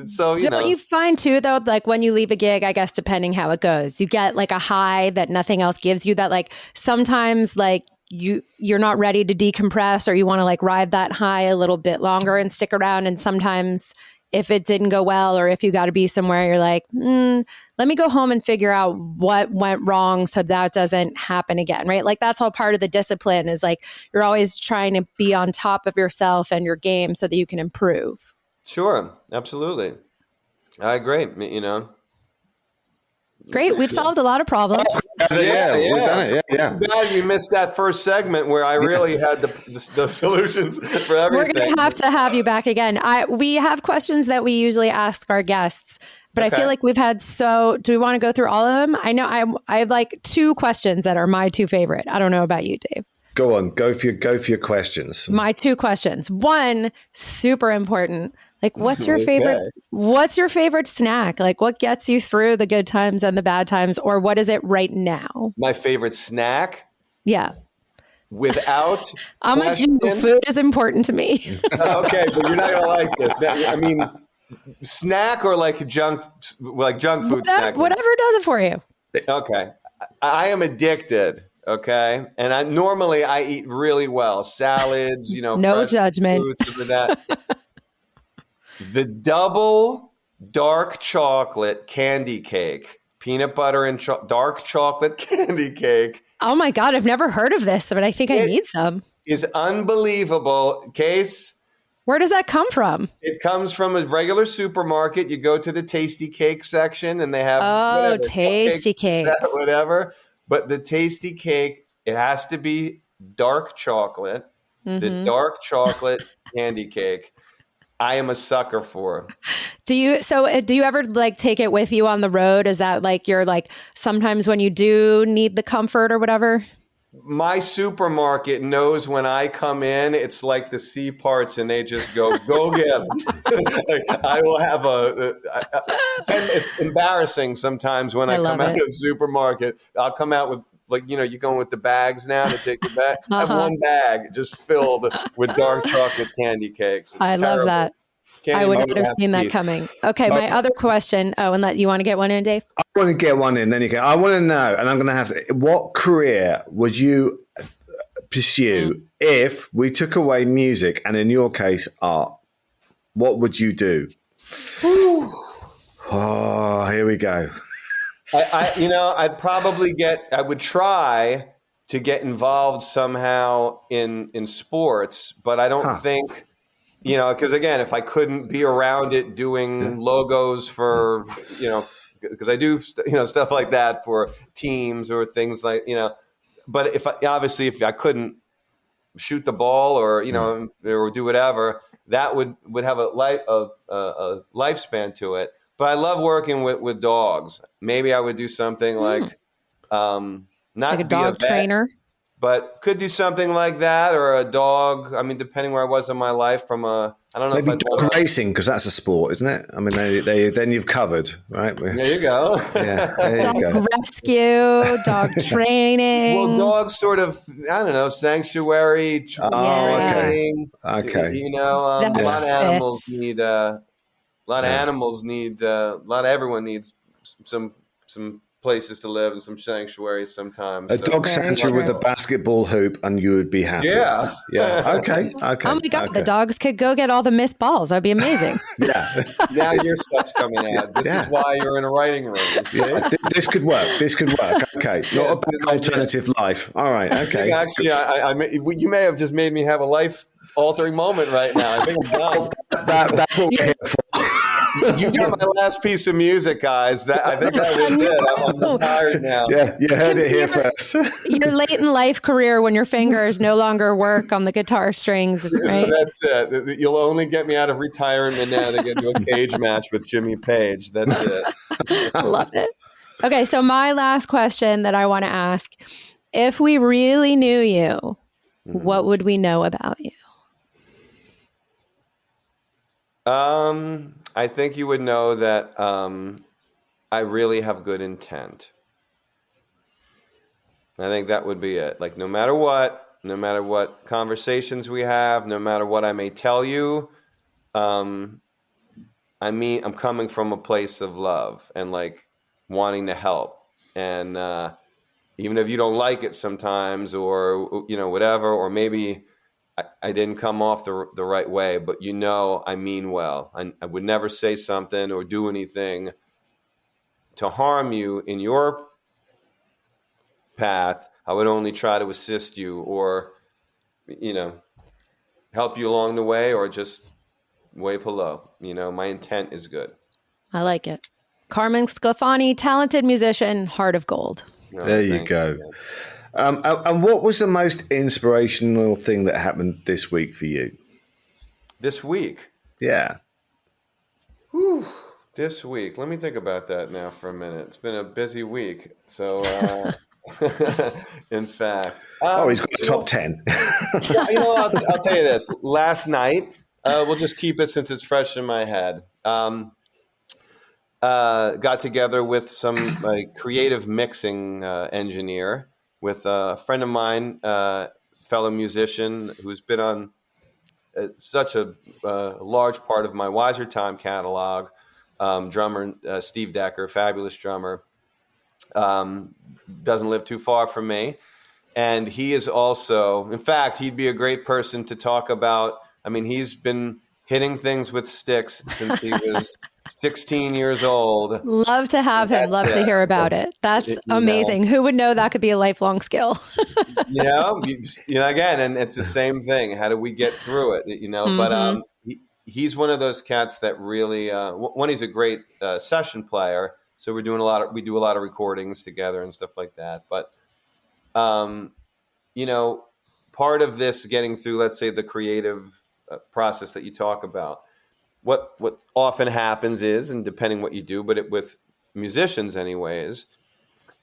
so, Don't you find too, though, like when you leave a gig, I guess, depending how it goes, you get like a high that nothing else gives you, that like sometimes like you're not ready to decompress, or you want to like ride that high a little bit longer and stick around. And sometimes if it didn't go well, or if you got to be somewhere, you're like, let me go home and figure out what went wrong so that doesn't happen again, right? Like that's all part of the discipline, is like you're always trying to be on top of yourself and your game so that you can improve. Sure, absolutely. I agree, Great. We've solved a lot of problems. Yeah. We've done it. Yeah. Now you missed that first segment where I really had the solutions for everything. We're going to have you back again. We have questions that we usually ask our guests, but okay. I feel like we've had do we want to go through all of them? I know I have like 2 questions that are my 2 favorite. I don't know about you, Dave. Go on. Go for your questions. My 2 questions. 1, super important. Like, what's your favorite snack? Like, what gets you through the good times and the bad times, or what is it right now? My favorite snack? Yeah. Without I'm a Jew. Food is important to me. Okay, but you're not going to like this. I mean, snack or like junk food snack? Whatever does it for you. Okay. I am addicted. Okay. And I normally eat really well. Salads, no judgment. Fruits, something like that. The double dark chocolate candy cake, peanut butter and dark chocolate candy cake. Oh my God. I've never heard of this, but I think I need some. Is unbelievable. Case. Where does that come from? It comes from a regular supermarket. You go to the tasty cake section and they have tasty cakes. Whatever. But the tasty cake, it has to be dark chocolate. Mm-hmm. The dark chocolate candy cake, I am a sucker for. Do you ever like take it with you on the road? Is that like you're like sometimes when you do need the comfort or whatever? My supermarket knows when I come in, it's like the C parts and they just go get them. Like, I will have it's embarrassing sometimes when I come out of the supermarket. I'll come out with you're going with the bags now to take your bag. I have one bag just filled with dark chocolate candy cakes. It's terrible. Love that. I would not have seen that coming. Okay, my other question. Oh, and you want to get one in, Dave? I want to get one in. Then you can. I want to know, and I'm going to have what career would you pursue if we took away music and, in your case, art? What would you do? Oh, here we go. I'd probably I would try to get involved somehow in sports, but I don't think. Because again, if I couldn't be around it doing logos for, because I do, stuff like that for teams or things like, but if I couldn't shoot the ball or, or do whatever, that would have a lifespan to it. But I love working with dogs. Maybe I would do something like, not like a dog trainer. But could do something like that, or a dog. I mean, depending where I was in my life, I don't know. Maybe dog racing, because that's a sport, isn't it? I mean, then you've covered, right? There you go. Yeah, dog rescue, dog training. Well, dogs sort of, I don't know, sanctuary training. Okay. A lot of animals need. Everyone needs some places to live and some sanctuaries sometimes. A dog sanctuary with a basketball hoop and you would be happy. Yeah. Okay. Oh my God, the dogs could go get all the missed balls. That'd be amazing. Yeah. Now your stuff's coming out. This is why you're in a writing room. Yeah. This could work. Okay. Not a alternative life. All right. Okay. Actually, you may have just made me have a life altering moment right now. I think I'm done. That's what we're here for. You got my last piece of music, guys. I think that was it. I'm retired now. Yeah, you heard it here first. Your late in life career when your fingers no longer work on the guitar strings, right? That's it. You'll only get me out of retirement now to get into a cage match with Jimmy Page. That's it. Love it. Okay, so my last question that I want to ask, if we really knew you, what would we know about you? I think you would know that I really have good intent. I think that would be it. Like no matter what conversations we have, no matter what I may tell you, I'm coming from a place of love and like wanting to help. And even if you don't like it sometimes, or whatever, or maybe I didn't come off the right way, but I mean well. I would never say something or do anything to harm you in your path. I would only try to assist you or, help you along the way, or just wave hello. My intent is good. I like it. Carmen Sclafani, talented musician, heart of gold. There you go. And what was the most inspirational thing that happened this week for you? This week? Yeah. Whew. This week. Let me think about that now for a minute. It's been a busy week. So, in fact. He's got a top 10. I'll tell you this. Last night, we'll just keep it since it's fresh in my head. Got together with some creative mixing engineer, with a friend of mine, fellow musician who's been on such a large part of my Wiser Time catalog, drummer Steve Decker, fabulous drummer, doesn't live too far from me. And he is also, in fact, he'd be a great person to talk about. I mean, he's been hitting things with sticks since he was 16 years old. Love to have him. Love to hear about it. That's amazing. Who would know that could be a lifelong skill? Again, and it's the same thing. How do we get through it? Mm-hmm. But he's one of those cats that really, one, he's a great session player. So we do a lot of recordings together and stuff like that. But, part of this getting through, let's say, the creative process that you talk about, what often happens is, and depending what you do, but with musicians anyways,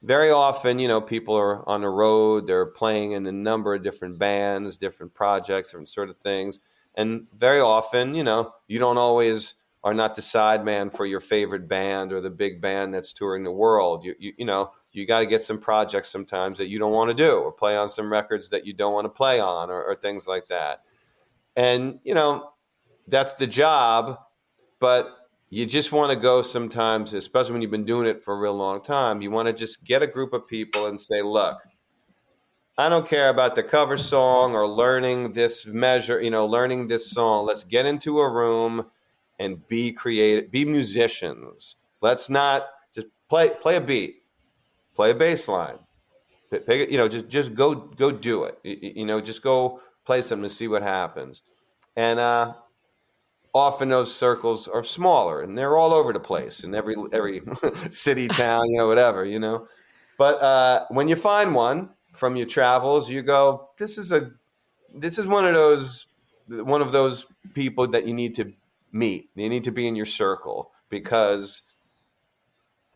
very often, people are on the road, they're playing in a number of different bands, different projects, different sort of things. And very often, you don't always are not the side man for your favorite band or the big band that's touring the world. You got to get some projects sometimes that you don't want to do, or play on some records that you don't want to play on, or things like that. And, that's the job, but you just want to go sometimes, especially when you've been doing it for a real long time. You want to just get a group of people and say, look, I don't care about the cover song or learning this measure, learning this song. Let's get into a room and be creative, be musicians. Let's not just play a beat, play a bass line, just go do it. Just go play something to see what happens. And often those circles are smaller, and they're all over the place in every city, town, whatever, But when you find one from your travels, you go, this is one of those people that you need to meet. You need to be in your circle, because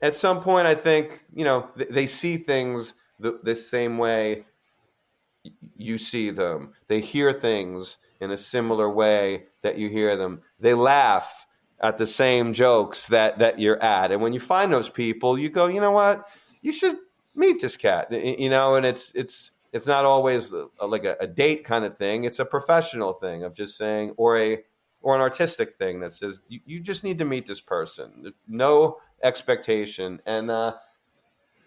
at some point, I think, they see things the same way you see them. They hear things in a similar way that you hear them. They laugh at the same jokes that you're at. And when you find those people, you go, you know what? You should meet this cat. And it's not always like a date kind of thing. It's a professional thing of just saying, or an artistic thing that says you just need to meet this person. There's no expectation. And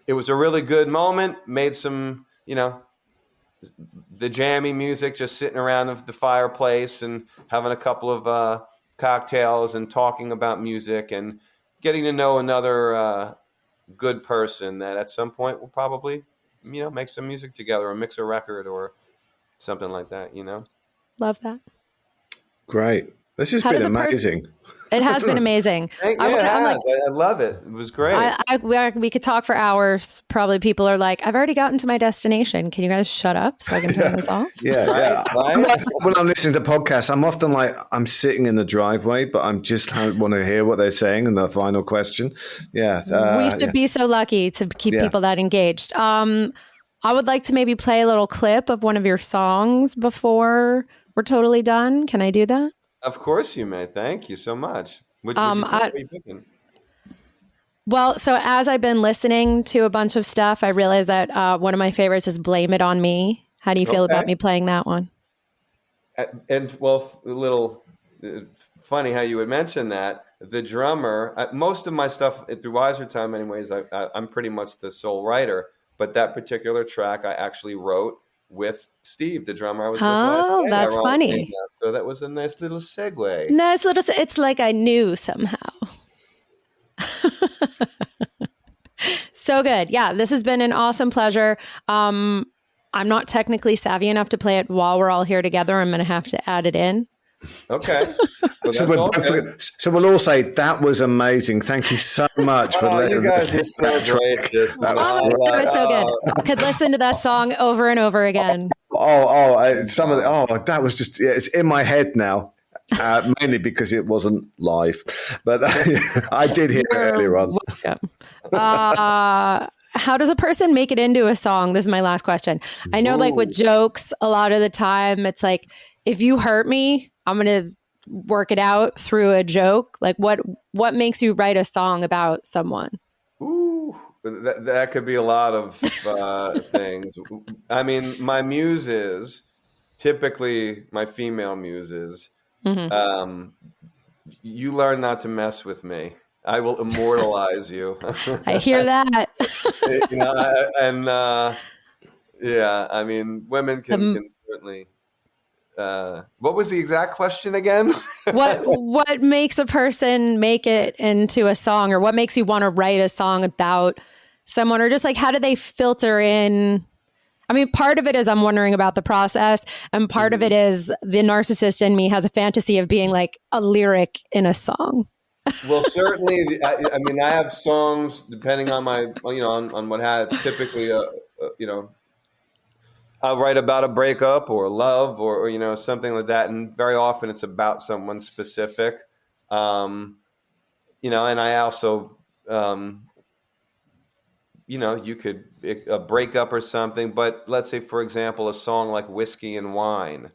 it was a really good moment. Made some, the jammy music, just sitting around the fireplace and having a couple of cocktails and talking about music and getting to know another good person that at some point will probably, make some music together or mix a record or something like that, Love that. Great. This has How been does a person- amazing. It has been amazing. It has. I love it. It was great. We could talk for hours. Probably people are like, I've already gotten to my destination. Can you guys shut up so I can turn this off? Yeah. When I'm listening to podcasts, I'm often like, I'm sitting in the driveway, but I'm just want to hear what they're saying in the final question. Yeah. We should be so lucky to keep people that engaged. I would like to maybe play a little clip of one of your songs before we're totally done. Can I do that? Of course you may. Thank you so much. What are you picking? Well, so as I've been listening to a bunch of stuff, I realized that one of my favorites is Blame It On Me. How do you feel about me playing that one? And well, a little funny how you would mention that. The drummer, most of my stuff through Wiser Time anyways, I'm pretty much the sole writer. But that particular track I actually wrote with Steve, the drummer I was with last night. That's funny. So that was a nice little segue. It's like I knew somehow. So good. Yeah, this has been an awesome pleasure. I'm not technically savvy enough to play it while we're all here together. I'm going to have to add it in. Okay. Well, so we'll all say that was amazing. Thank you so much for letting you guys are so great. It was so good. I could listen to that song over and over again. That was just, it's in my head now. Mainly because it wasn't live, but I did hear it earlier on. How does a person make it into a song? This is my last question. I know, like with jokes, a lot of the time it's like, if you hurt me, I'm going to work it out through a joke. Like what makes you write a song about someone? Ooh, that could be a lot of things. I mean, my muses, typically my female muses, you learn not to mess with me. I will immortalize you. I hear that. I mean, women can certainly. What was the exact question again? What makes a person make it into a song, or what makes you want to write a song about someone, or just like how do they filter in? I mean, part of it is I'm wondering about the process, and part of it is the narcissist in me has a fantasy of being like a lyric in a song. Well, certainly. I mean, I have songs depending on my, on what it's typically I'll write about a breakup or love or something like that, and very often it's about someone specific. And I also you could a breakup or something, but let's say, for example, a song like Whiskey and Wine.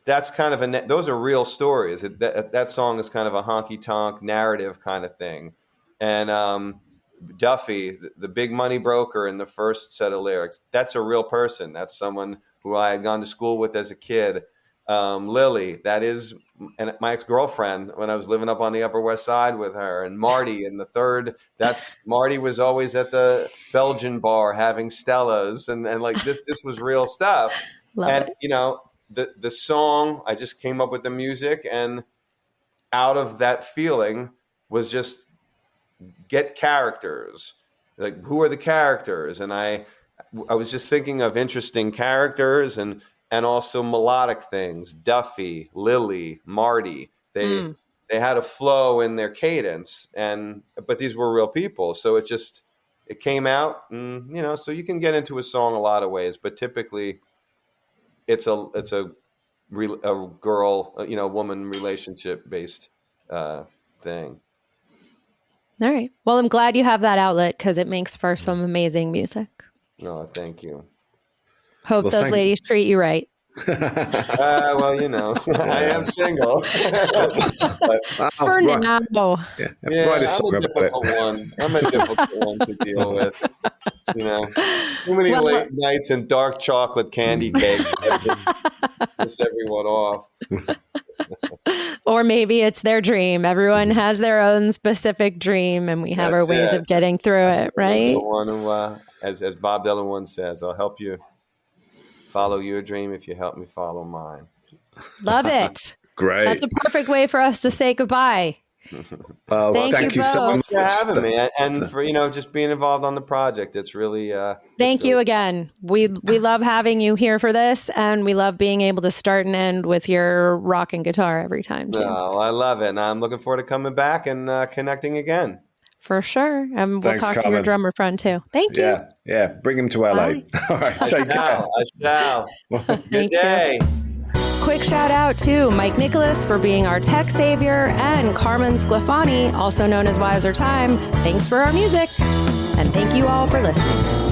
That's kind of those are real stories. That song is kind of a honky tonk narrative kind of thing. And Duffy, the big money broker in the first set of lyrics, that's a real person. That's someone who I had gone to school with as a kid. Lily, that is my ex-girlfriend when I was living up on the Upper West Side with her. And Marty in the third, Marty was always at the Belgian bar having Stellas. And like this was real stuff. Love it. The song, I just came up with the music, and out of that feeling was just get characters. Like, who are the characters? And I was just thinking of interesting characters and also melodic things. Duffy, Lily, Marty. They had a flow in their cadence, but these were real people. So it came out, and, so you can get into a song a lot of ways, but typically it's a girl, woman relationship based thing. All right. Well, I'm glad you have that outlet because it makes for some amazing music. Oh, thank you. Hope those ladies treat you right. Well, I am single. For now. Yeah, I'm a difficult one. I'm a difficult one to deal with. Too many late nights and dark chocolate candy cakes piss everyone off. Or maybe it's their dream. Everyone has their own specific dream, and we have our ways of getting through it, right? The one who, as Bob Dylan once says, I'll help you follow your dream if you help me follow mine. Love it. Great. That's a perfect way for us to say goodbye. Well, Thank you so both. much for having me and for just being involved on the project. It's really Thank you again. We love having you here for this, and we love being able to start and end with your rocking guitar every time too. No, I love it, and I'm looking forward to coming back and connecting again. For sure. And we'll Thanks, talk to Carmen. your drummer friend too. Thank you. Yeah. Bring him to LA. Bye. All right. Take care. I shall. Good Thank day. Quick shout out to Mike Nicholas for being our tech savior, and Carmen Sclafani, also known as Wiser Time. Thanks for our music. And thank you all for listening.